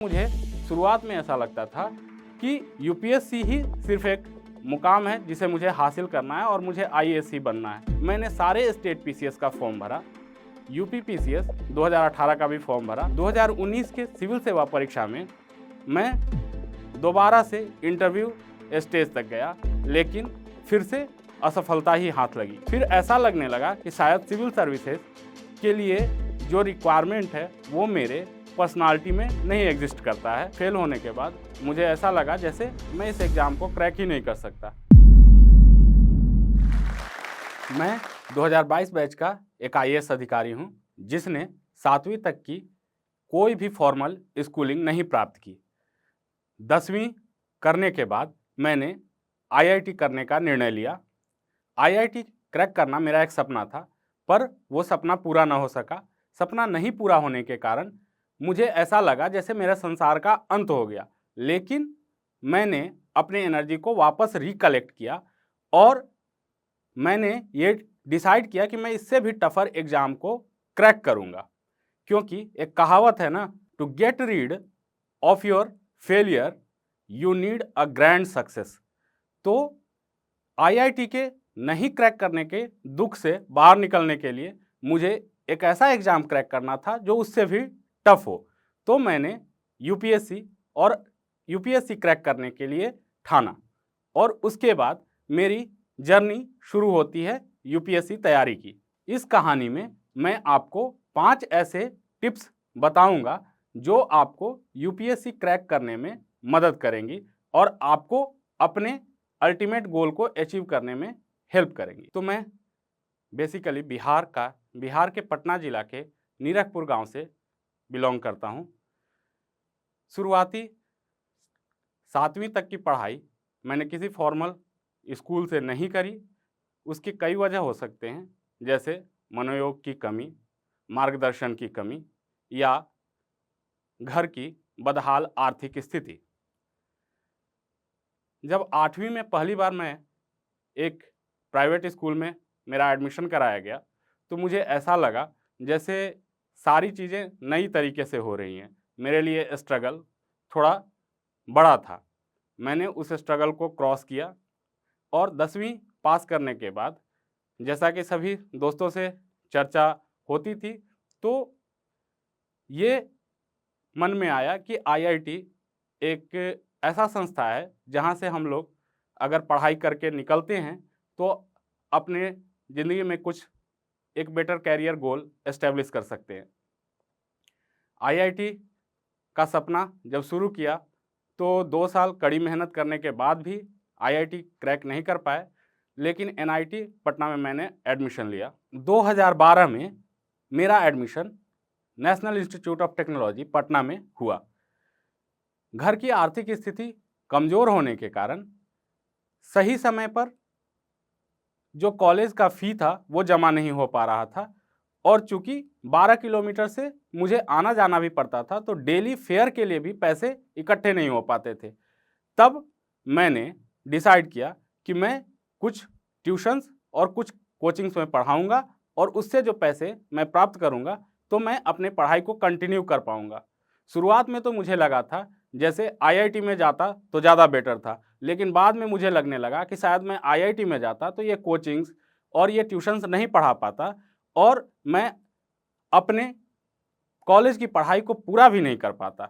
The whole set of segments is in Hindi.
मुझे शुरुआत में ऐसा लगता था कि यूपीएससी ही सिर्फ एक मुकाम है जिसे मुझे हासिल करना है और मुझे आईएएस ही बनना है। मैंने सारे स्टेट पीसीएस का फॉर्म भरा, यूपी पीसीएस 2018 का भी फॉर्म भरा। 2019 के सिविल सेवा परीक्षा में मैं दोबारा से इंटरव्यू स्टेज तक गया, लेकिन फिर से असफलता ही हाथ लगी। फिर ऐसा लगने लगा कि शायद सिविल सर्विसेज के लिए जो रिक्वायरमेंट है वो मेरे पर्सनालिटी में नहीं एग्जिस्ट करता है। फेल होने के बाद मुझे ऐसा लगा जैसे मैं इस एग्ज़ाम को क्रैक ही नहीं कर सकता। मैं 2022 बैच का एक आईएएस अधिकारी हूं, जिसने 7वीं तक की कोई भी फॉर्मल स्कूलिंग नहीं प्राप्त की। 10वीं करने के बाद मैंने आईआईटी करने का निर्णय लिया। आईआईटी क्रैक करना मेरा एक सपना था, पर वो सपना पूरा ना हो सका। सपना नहीं पूरा होने के कारण मुझे ऐसा लगा जैसे मेरा संसार का अंत हो गया। लेकिन मैंने अपने एनर्जी को वापस रिकलेक्ट किया और मैंने ये डिसाइड किया कि मैं इससे भी टफर एग्जाम को क्रैक करूंगा, क्योंकि एक कहावत है ना, to get rid of your failure you need a grand success. तो आईआईटी के नहीं क्रैक करने के दुख से बाहर निकलने के लिए मुझे एक ऐसा एग्जाम क्रैक करना था जो उससे भी टफ हो। तो मैंने यूपीएससी क्रैक करने के लिए ठाना और उसके बाद मेरी जर्नी शुरू होती है यूपीएससी तैयारी की। इस कहानी में मैं आपको 5 ऐसे टिप्स बताऊंगा जो आपको यूपीएससी क्रैक करने में मदद करेंगी और आपको अपने अल्टीमेट गोल को अचीव करने में हेल्प करेंगी। तो मैं बेसिकली बिहार के पटना जिला के नीरखपुर गांव से बिलोंग करता हूं। शुरुआती 7वीं तक की पढ़ाई मैंने किसी फॉर्मल स्कूल से नहीं करी। उसकी कई वजह हो सकते हैं, जैसे मनोयोग की कमी, मार्गदर्शन की कमी या घर की बदहाल आर्थिक स्थिति। जब 8वीं में पहली बार मैं एक प्राइवेट स्कूल में मेरा एडमिशन कराया गया, तो मुझे ऐसा लगा जैसे सारी चीज़ें नई तरीके से हो रही हैं। मेरे लिए स्ट्रगल थोड़ा बड़ा था। मैंने उस स्ट्रगल को क्रॉस किया और 10वीं पास करने के बाद, जैसा कि सभी दोस्तों से चर्चा होती थी, तो ये मन में आया कि आईआईटी एक ऐसा संस्था है जहाँ से हम लोग अगर पढ़ाई करके निकलते हैं तो अपने ज़िंदगी में कुछ एक बेटर कैरियर गोल एस्टेब्लिश कर सकते हैं। आईआईटी का सपना जब शुरू किया तो 2 साल कड़ी मेहनत करने के बाद भी आईआईटी क्रैक नहीं कर पाए, लेकिन एनआईटी पटना में मैंने एडमिशन लिया। 2012 में मेरा admission national institute of technology Patna में हुआ। घर की आर्थिक स्थिति कमज़ोर होने के कारण सही समय पर जो कॉलेज का फ़ी था वो जमा नहीं हो पा रहा था, और चूँकि 12 किलोमीटर से मुझे आना जाना भी पड़ता था, तो डेली फेयर के लिए भी पैसे इकट्ठे नहीं हो पाते थे। तब मैंने डिसाइड किया कि मैं कुछ ट्यूशन्स और कुछ कोचिंग्स में पढ़ाऊँगा और उससे जो पैसे मैं प्राप्त करूँगा तो मैं अपने पढ़ाई को कंटिन्यू कर पाऊँगा। शुरुआत में तो मुझे लगा था जैसे आईआईटी में जाता तो ज़्यादा बेटर था, लेकिन बाद में मुझे लगने लगा कि शायद मैं आईआईटी में जाता तो ये कोचिंग्स और ये ट्यूशन्स नहीं पढ़ा पाता और मैं अपने कॉलेज की पढ़ाई को पूरा भी नहीं कर पाता।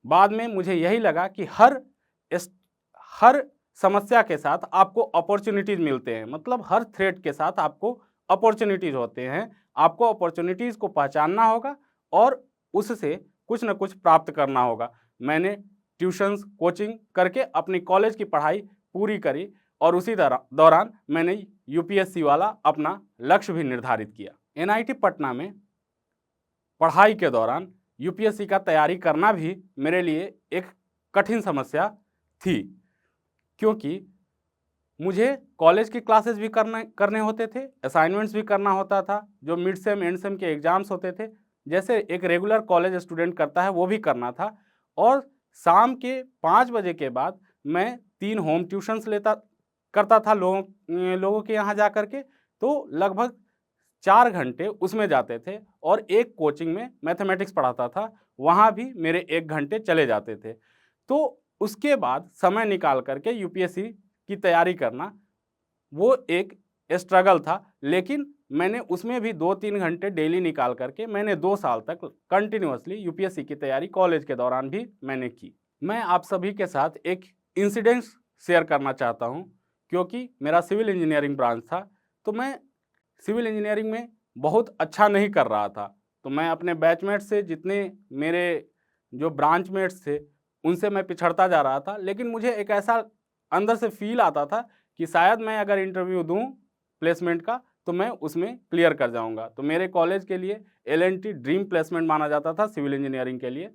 बाद में मुझे यही लगा कि हर समस्या के साथ आपको अपॉर्चुनिटीज़ मिलते हैं, मतलब हर थ्रेट के साथ आपको अपॉर्चुनिटीज़ होते हैं। आपको अपॉर्चुनिटीज़ को पहचानना होगा और उससे कुछ न कुछ प्राप्त करना होगा। मैंने ट्यूशन्स, कोचिंग करके अपनी कॉलेज की पढ़ाई पूरी करी और उसी दौरान मैंने यूपीएससी वाला अपना लक्ष्य भी निर्धारित किया। एनआईटी पटना में पढ़ाई के दौरान यूपीएससी का तैयारी करना भी मेरे लिए एक कठिन समस्या थी, क्योंकि मुझे कॉलेज की क्लासेस भी करने होते थे, असाइनमेंट्स भी करना होता था, जो मिड सेम एंड सेम के एग्ज़ाम्स होते थे, जैसे एक रेगुलर कॉलेज स्टूडेंट करता है वो भी करना था। और शाम के 5 बजे के बाद मैं 3 होम ट्यूशन्स करता था लोगों के यहाँ जा कर के, तो लगभग 4 घंटे उसमें जाते थे और एक कोचिंग में मैथमेटिक्स पढ़ाता था। वहाँ भी मेरे 1 घंटे चले जाते थे। तो उसके बाद समय निकाल कर के यूपीएससी की तैयारी करना वो एक स्ट्रगल था, लेकिन मैंने उसमें भी 2-3 घंटे डेली निकाल कर के मैंने 2 साल तक कंटिन्यूअसली यूपीएससी की तैयारी कॉलेज के दौरान भी मैंने की। मैं आप सभी के साथ एक इंसिडेंट शेयर करना चाहता हूँ, क्योंकि मेरा सिविल इंजीनियरिंग ब्रांच था, तो मैं सिविल इंजीनियरिंग में बहुत अच्छा नहीं कर रहा था। तो मैं अपने बैचमेट से, जितने मेरे जो ब्रांचमेट्स थे, उनसे मैं पिछड़ता जा रहा था। लेकिन मुझे एक ऐसा अंदर से फ़ील आता था कि शायद मैं अगर इंटरव्यू दूँ प्लेसमेंट का, तो मैं उसमें क्लियर कर जाऊँगा। तो मेरे कॉलेज के लिए एल&टी ड्रीम प्लेसमेंट माना जाता था सिविल इंजीनियरिंग के लिए।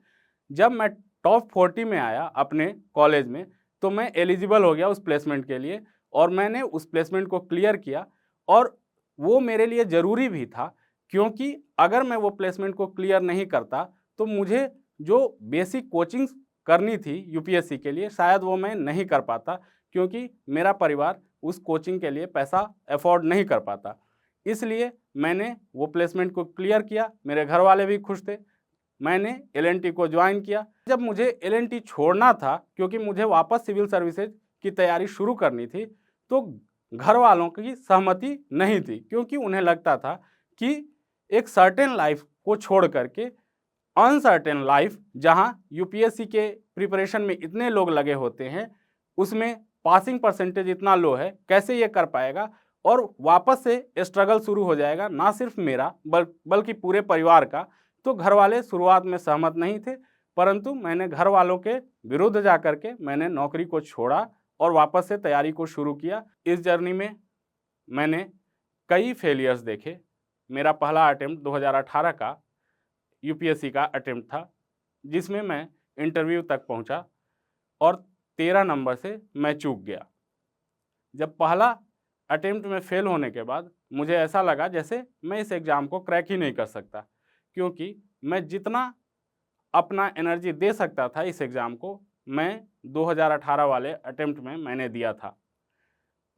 जब मैं टॉप 40 में आया अपने कॉलेज में, तो मैं एलिजिबल हो गया उस प्लेसमेंट के लिए और मैंने उस प्लेसमेंट को क्लियर किया। और वो मेरे लिए ज़रूरी भी था, क्योंकि अगर मैं वो प्लेसमेंट को क्लियर नहीं करता, तो मुझे जो बेसिक कोचिंग करनी थी यूपीएससी के लिए, शायद वो मैं नहीं कर पाता, क्योंकि मेरा परिवार उस कोचिंग के लिए पैसा अफोर्ड नहीं कर पाता। इसलिए मैंने वो प्लेसमेंट को क्लियर किया, मेरे घर वाले भी खुश थे। मैंने एल&टी को ज्वाइन किया। जब मुझे एल&टी छोड़ना था, क्योंकि मुझे वापस सिविल सर्विसेज की तैयारी शुरू करनी थी, तो घर वालों की सहमति नहीं थी, क्योंकि उन्हें लगता था कि एक सर्टेन लाइफ को छोड़ करके अनसर्टेन लाइफ, जहां यूपीएससी के प्रिपरेशन में इतने लोग लगे होते हैं, उसमें पासिंग परसेंटेज इतना लो है, कैसे ये कर पाएगा और वापस से स्ट्रगल शुरू हो जाएगा, ना सिर्फ मेरा बल्कि पूरे परिवार का। तो घर वाले शुरुआत में सहमत नहीं थे, परंतु मैंने घर वालों के विरुद्ध जाकर के मैंने नौकरी को छोड़ा और वापस से तैयारी को शुरू किया। इस जर्नी में मैंने कई फेलियर्स देखे। मेरा पहला अटेम्प्ट 2018 का यूपीएससी का अटेम्प्ट था, जिसमें मैं इंटरव्यू तक पहुंचा और 13 नंबर से मैं चूक गया। जब पहला अटेम्प्ट में फेल होने के बाद मुझे ऐसा लगा जैसे मैं इस एग्ज़ाम को क्रैक ही नहीं कर सकता, क्योंकि मैं जितना अपना एनर्जी दे सकता था इस एग्ज़ाम को, मैं 2018 वाले अटेम्प्ट में मैंने दिया था।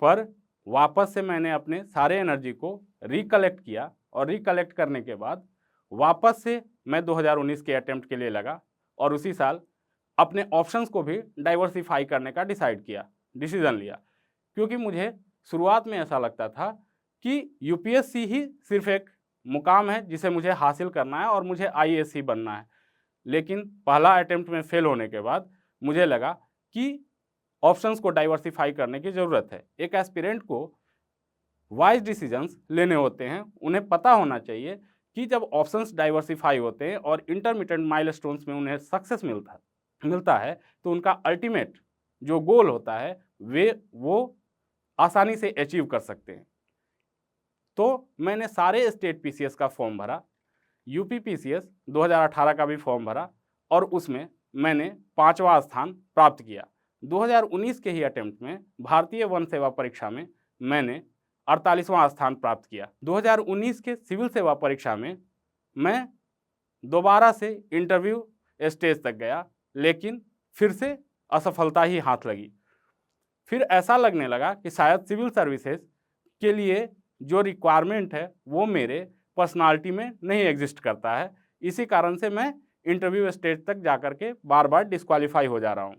पर वापस से मैंने अपने सारे एनर्जी को रिकलेक्ट किया और रिकलेक्ट करने के बाद वापस से मैं 2019 के अटेम्प्ट के लिए लगा और उसी साल अपने ऑप्शंस को भी डाइवर्सिफाई करने का डिसीज़न लिया, क्योंकि मुझे शुरुआत में ऐसा लगता था कि यूपीएससी ही सिर्फ एक मुकाम है जिसे मुझे हासिल करना है और मुझे आईएएस ही बनना है। लेकिन पहला अटेम्प्ट में फेल होने के बाद मुझे लगा कि ऑप्शंस को डाइवर्सिफाई करने की ज़रूरत है। एक एस्पिरेंट को वाइज डिसीजंस लेने होते हैं। उन्हें पता होना चाहिए कि जब ऑप्शंस डाइवर्सिफाई होते हैं और इंटरमीडिएट माइलस्टोन्स में उन्हें सक्सेस मिलता है, तो उनका अल्टीमेट जो गोल होता है वो आसानी से अचीव कर सकते हैं। तो मैंने सारे स्टेट पीसीएस का फॉर्म भरा, यूपी पीसीएस 2018 का भी फॉर्म भरा और उसमें मैंने 5वां स्थान प्राप्त किया। 2019 के ही अटेम्प्ट में भारतीय वन सेवा परीक्षा में मैंने 48वां स्थान प्राप्त किया। 2019 के सिविल सेवा परीक्षा में मैं दोबारा से इंटरव्यू स्टेज तक गया, लेकिन फिर से असफलता ही हाथ लगी। फिर ऐसा लगने लगा कि शायद सिविल सर्विसेज के लिए जो रिक्वायरमेंट है वो मेरे पर्सनालिटी में नहीं एग्जिस्ट करता है। इसी कारण से मैं इंटरव्यू स्टेज तक जाकर के बार बार डिस्क्वालीफाई हो जा रहा हूँ।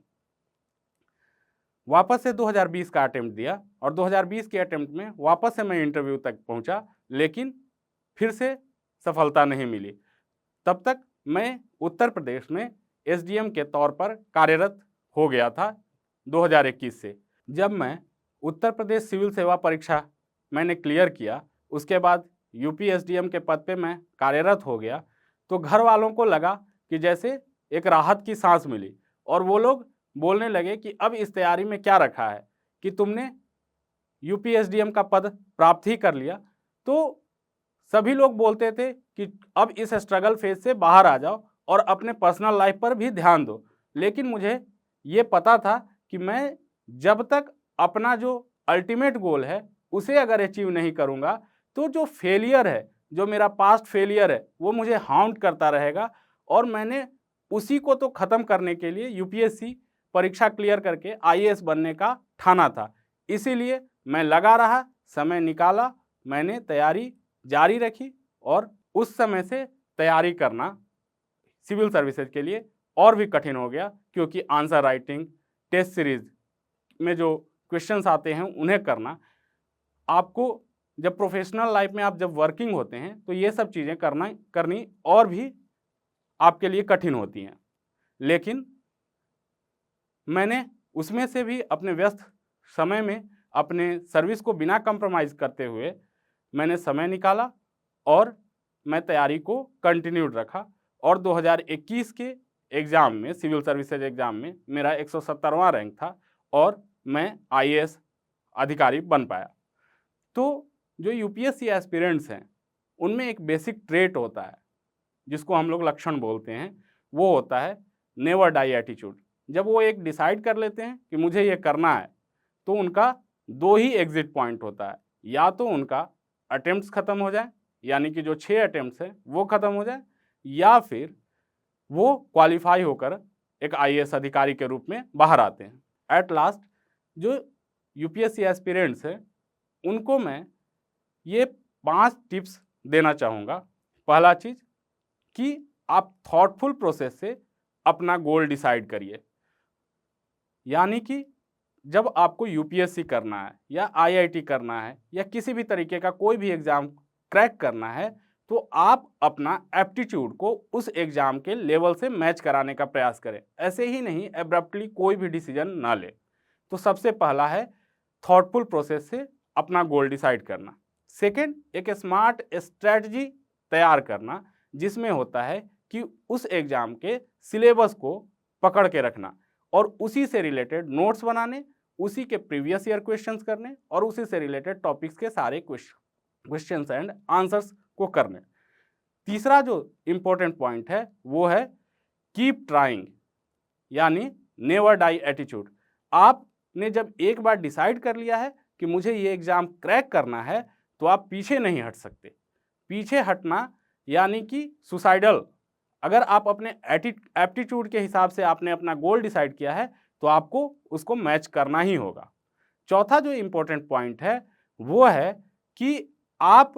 वापस से 2020 का अटेम्प्ट दिया और 2020 के अटेम्प्ट में वापस से मैं इंटरव्यू तक पहुँचा, लेकिन फिर से सफलता नहीं मिली। तब तक मैं उत्तर प्रदेश में एसडीएम के तौर पर कार्यरत हो गया था 2021 से। जब मैं उत्तर प्रदेश सिविल सेवा परीक्षा मैंने क्लियर किया, उसके बाद यूपी एसडीएम के पद पे मैं कार्यरत हो गया, तो घर वालों को लगा कि जैसे एक राहत की सांस मिली और वो लोग बोलने लगे कि अब इस तैयारी में क्या रखा है कि तुमने यूपी एसडीएम का पद प्राप्त ही कर लिया। तो सभी लोग बोलते थे कि अब इस स्ट्रगल फेज से बाहर आ जाओ और अपने पर्सनल लाइफ पर भी ध्यान दो। लेकिन मुझे ये पता था कि मैं जब तक अपना जो अल्टीमेट गोल है उसे अगर अचीव नहीं करूँगा, तो जो फेलियर है, जो मेरा पास्ट फेलियर है, वो मुझे हाउंट करता रहेगा और मैंने उसी को तो ख़त्म करने के लिए यूपीएससी परीक्षा क्लियर करके आईएएस बनने का ठाना था। इसीलिए मैं लगा रहा, समय निकाला, मैंने तैयारी जारी रखी और उस समय से तैयारी करना सिविल सर्विसेज के लिए और भी कठिन हो गया, क्योंकि आंसर राइटिंग, टेस्ट सीरीज में जो क्वेश्चंस आते हैं उन्हें करना, आपको जब प्रोफेशनल लाइफ में आप जब वर्किंग होते हैं तो ये सब चीज़ें करनी और भी आपके लिए कठिन होती हैं। लेकिन मैंने उसमें से भी अपने व्यस्त समय में अपने सर्विस को बिना कंप्रोमाइज़ करते हुए मैंने समय निकाला और मैं तैयारी को कंटिन्यूड रखा, और 2021 के एग्ज़ाम में, सिविल सर्विसेज एग्ज़ाम में मेरा 170वां रैंक था और मैं आईएएस अधिकारी बन पाया। तो जो यूपीएससी एस्पिरेंट्स हैं उनमें एक बेसिक ट्रेट होता है जिसको हम लोग लक्षण बोलते हैं, वो होता है नेवर डाई एटीट्यूड। जब वो एक डिसाइड कर लेते हैं कि मुझे ये करना है, तो उनका दो ही एग्जिट पॉइंट होता है, या तो उनका अटेम्प्ट्स ख़त्म हो जाए, यानी कि जो 6 अटेम्प्ट्स हैं वो ख़त्म हो जाए, या फिर वो क्वालिफाई होकर एक आईएएस अधिकारी के रूप में बाहर आते हैं। एट लास्ट जो यूपीएससी एस्पिरेंट्स हैं उनको मैं ये 5 टिप्स देना चाहूँगा। पहला चीज़ कि आप थॉटफुल प्रोसेस से अपना गोल डिसाइड करिए, यानी कि जब आपको यूपीएससी करना है या आईआईटी करना है या किसी भी तरीके का कोई भी एग्ज़ाम क्रैक करना है, तो आप अपना एप्टीट्यूड को उस एग्ज़ाम के लेवल से मैच कराने का प्रयास करें। ऐसे ही नहीं एब्रप्टली कोई भी डिसीजन ना ले। तो सबसे पहला है थॉटफुल प्रोसेस से अपना गोल डिसाइड करना। सेकेंड, एक स्मार्ट स्ट्रैटेजी तैयार करना, जिसमें होता है कि उस एग्ज़ाम के सिलेबस को पकड़ के रखना और उसी से रिलेटेड नोट्स बनाने, उसी के प्रीवियस ईयर क्वेश्चंस करने और उसी से रिलेटेड टॉपिक्स के सारे क्वेश्चंस एंड आंसर्स को करने। तीसरा जो इम्पोर्टेंट पॉइंट है वो है कीप ट्राइंग, यानी नेवर डाई एटीट्यूड। आपने जब एक बार डिसाइड कर लिया है कि मुझे ये एग्ज़ाम क्रैक करना है, तो आप पीछे नहीं हट सकते। पीछे हटना यानी कि सुसाइडल। अगर आप अपने एप्टीट्यूड के हिसाब से आपने अपना गोल डिसाइड किया है, तो आपको उसको मैच करना ही होगा। चौथा जो इम्पोर्टेंट पॉइंट है वो है कि आप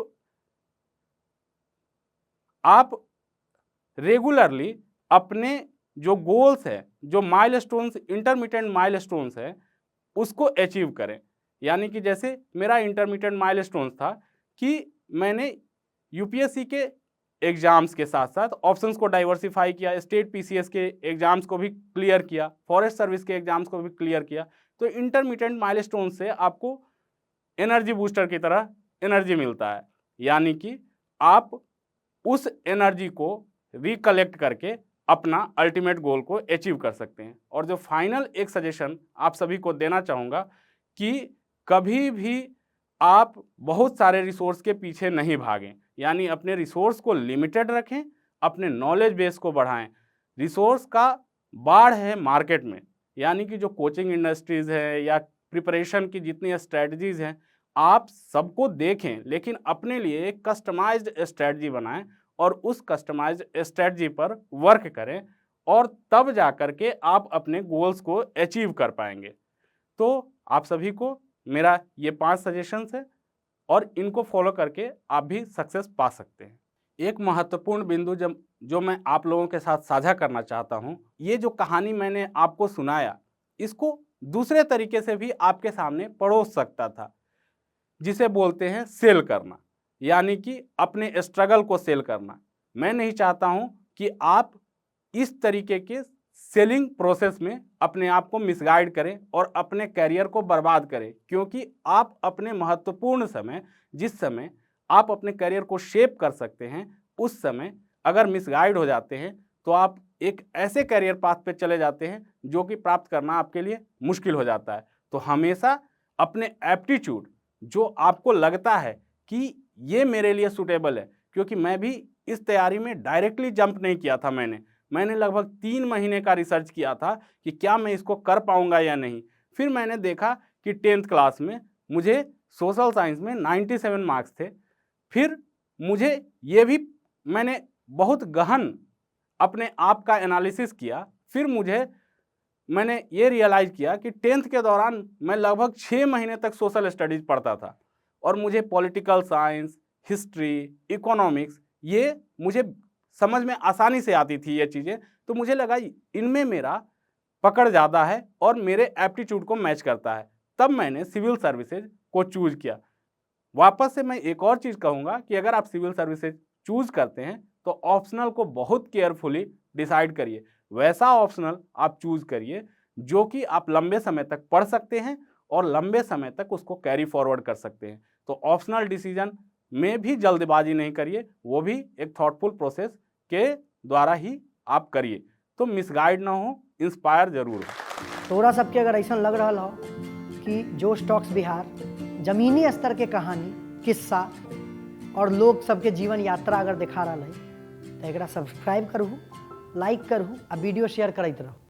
रेगुलरली अपने जो गोल्स है, जो माइलस्टोन्स, इंटरमीडिएट माइलस्टोन्स है, उसको अचीव करें। यानी कि जैसे मेरा इंटरमीडिएट माइलस्टोन्स था कि मैंने यूपीएससी के एग्जाम्स के साथ साथ ऑप्शंस को डाइवर्सिफाई किया, स्टेट पीसीएस के एग्जाम्स को भी क्लियर किया, फॉरेस्ट सर्विस के एग्जाम्स को भी क्लियर किया। तो इंटरमीडिएट माइलस्टोन से आपको एनर्जी बूस्टर की तरह एनर्जी मिलता है, यानी कि आप उस एनर्जी को रिकलेक्ट करके अपना अल्टीमेट गोल को अचीव कर सकते हैं। और जो फाइनल एक सजेशन आप सभी को देना चाहूँगा कि कभी भी आप बहुत सारे रिसोर्स के पीछे नहीं भागें, यानी अपने रिसोर्स को लिमिटेड रखें, अपने नॉलेज बेस को बढ़ाएं। रिसोर्स का बाढ़ है मार्केट में, यानी कि जो कोचिंग इंडस्ट्रीज़ है या प्रिपरेशन की जितनी स्ट्रेटजीज़ हैं, आप सबको देखें, लेकिन अपने लिए एक कस्टमाइज्ड स्ट्रेटजी बनाएं और उस कस्टमाइज्ड स्ट्रेटजी पर वर्क करें, और तब जा कर के आप अपने गोल्स को अचीव कर पाएंगे। तो आप सभी को मेरा ये 5 सजेशंस है और इनको फॉलो करके आप भी सक्सेस पा सकते हैं। एक महत्वपूर्ण बिंदु जो मैं आप लोगों के साथ साझा करना चाहता हूँ, ये जो कहानी मैंने आपको सुनाया, इसको दूसरे तरीके से भी आपके सामने परोस सकता था, जिसे बोलते हैं सेल करना, यानी कि अपने स्ट्रगल को सेल करना। मैं नहीं चाहता हूँ कि आप इस तरीके के सेलिंग प्रोसेस में अपने आप को मिसगाइड करें और अपने कैरियर को बर्बाद करें, क्योंकि आप अपने महत्वपूर्ण समय, जिस समय आप अपने कैरियर को शेप कर सकते हैं, उस समय अगर मिसगाइड हो जाते हैं तो आप एक ऐसे कैरियर पाथ पे चले जाते हैं जो कि प्राप्त करना आपके लिए मुश्किल हो जाता है। तो हमेशा अपने एप्टीट्यूड, जो आपको लगता है कि ये मेरे लिए सूटेबल है, क्योंकि मैं भी इस तैयारी में डायरेक्टली जंप नहीं किया था। मैंने लगभग 3 महीने का रिसर्च किया था कि क्या मैं इसको कर पाऊंगा या नहीं। फिर मैंने देखा कि 10th क्लास में मुझे सोशल साइंस में 97 मार्क्स थे। फिर मुझे ये भी, मैंने बहुत गहन अपने आप का एनालिसिस किया। फिर मैंने ये रियलाइज़ किया कि 10th के दौरान मैं लगभग 6 महीने तक सोशल स्टडीज़ पढ़ता था और मुझे पॉलिटिकल साइंस, हिस्ट्री, इकोनॉमिक्स, ये मुझे समझ में आसानी से आती थी ये चीज़ें, तो मुझे लगा इनमें मेरा पकड़ ज़्यादा है और मेरे एप्टीट्यूड को मैच करता है। तब मैंने सिविल सर्विसेज को चूज़ किया। वापस से मैं एक और चीज़ कहूँगा कि अगर आप सिविल सर्विसेज चूज़ करते हैं तो ऑप्शनल को बहुत केयरफुली डिसाइड करिए। वैसा ऑप्शनल आप चूज़ करिए जो कि आप लंबे समय तक पढ़ सकते हैं और लंबे समय तक उसको कैरी फॉरवर्ड कर सकते हैं। तो ऑप्शनल डिसीजन में भी जल्दबाजी नहीं करिए, वो भी एक थॉटफुल प्रोसेस के द्वारा ही आप करिए। तो मिसगाइड ना हो, इंस्पायर जरूर हो। तोरा सबके अगर ऐसा लग रहा हो कि जोश टॉक्स बिहार जमीनी स्तर के कहानी, किस्सा और लोग सबके जीवन यात्रा अगर दिखा रहा है तो एकरा सब्सक्राइब करूँ, लाइक करूँ आ वीडियो शेयर करते रहूँ।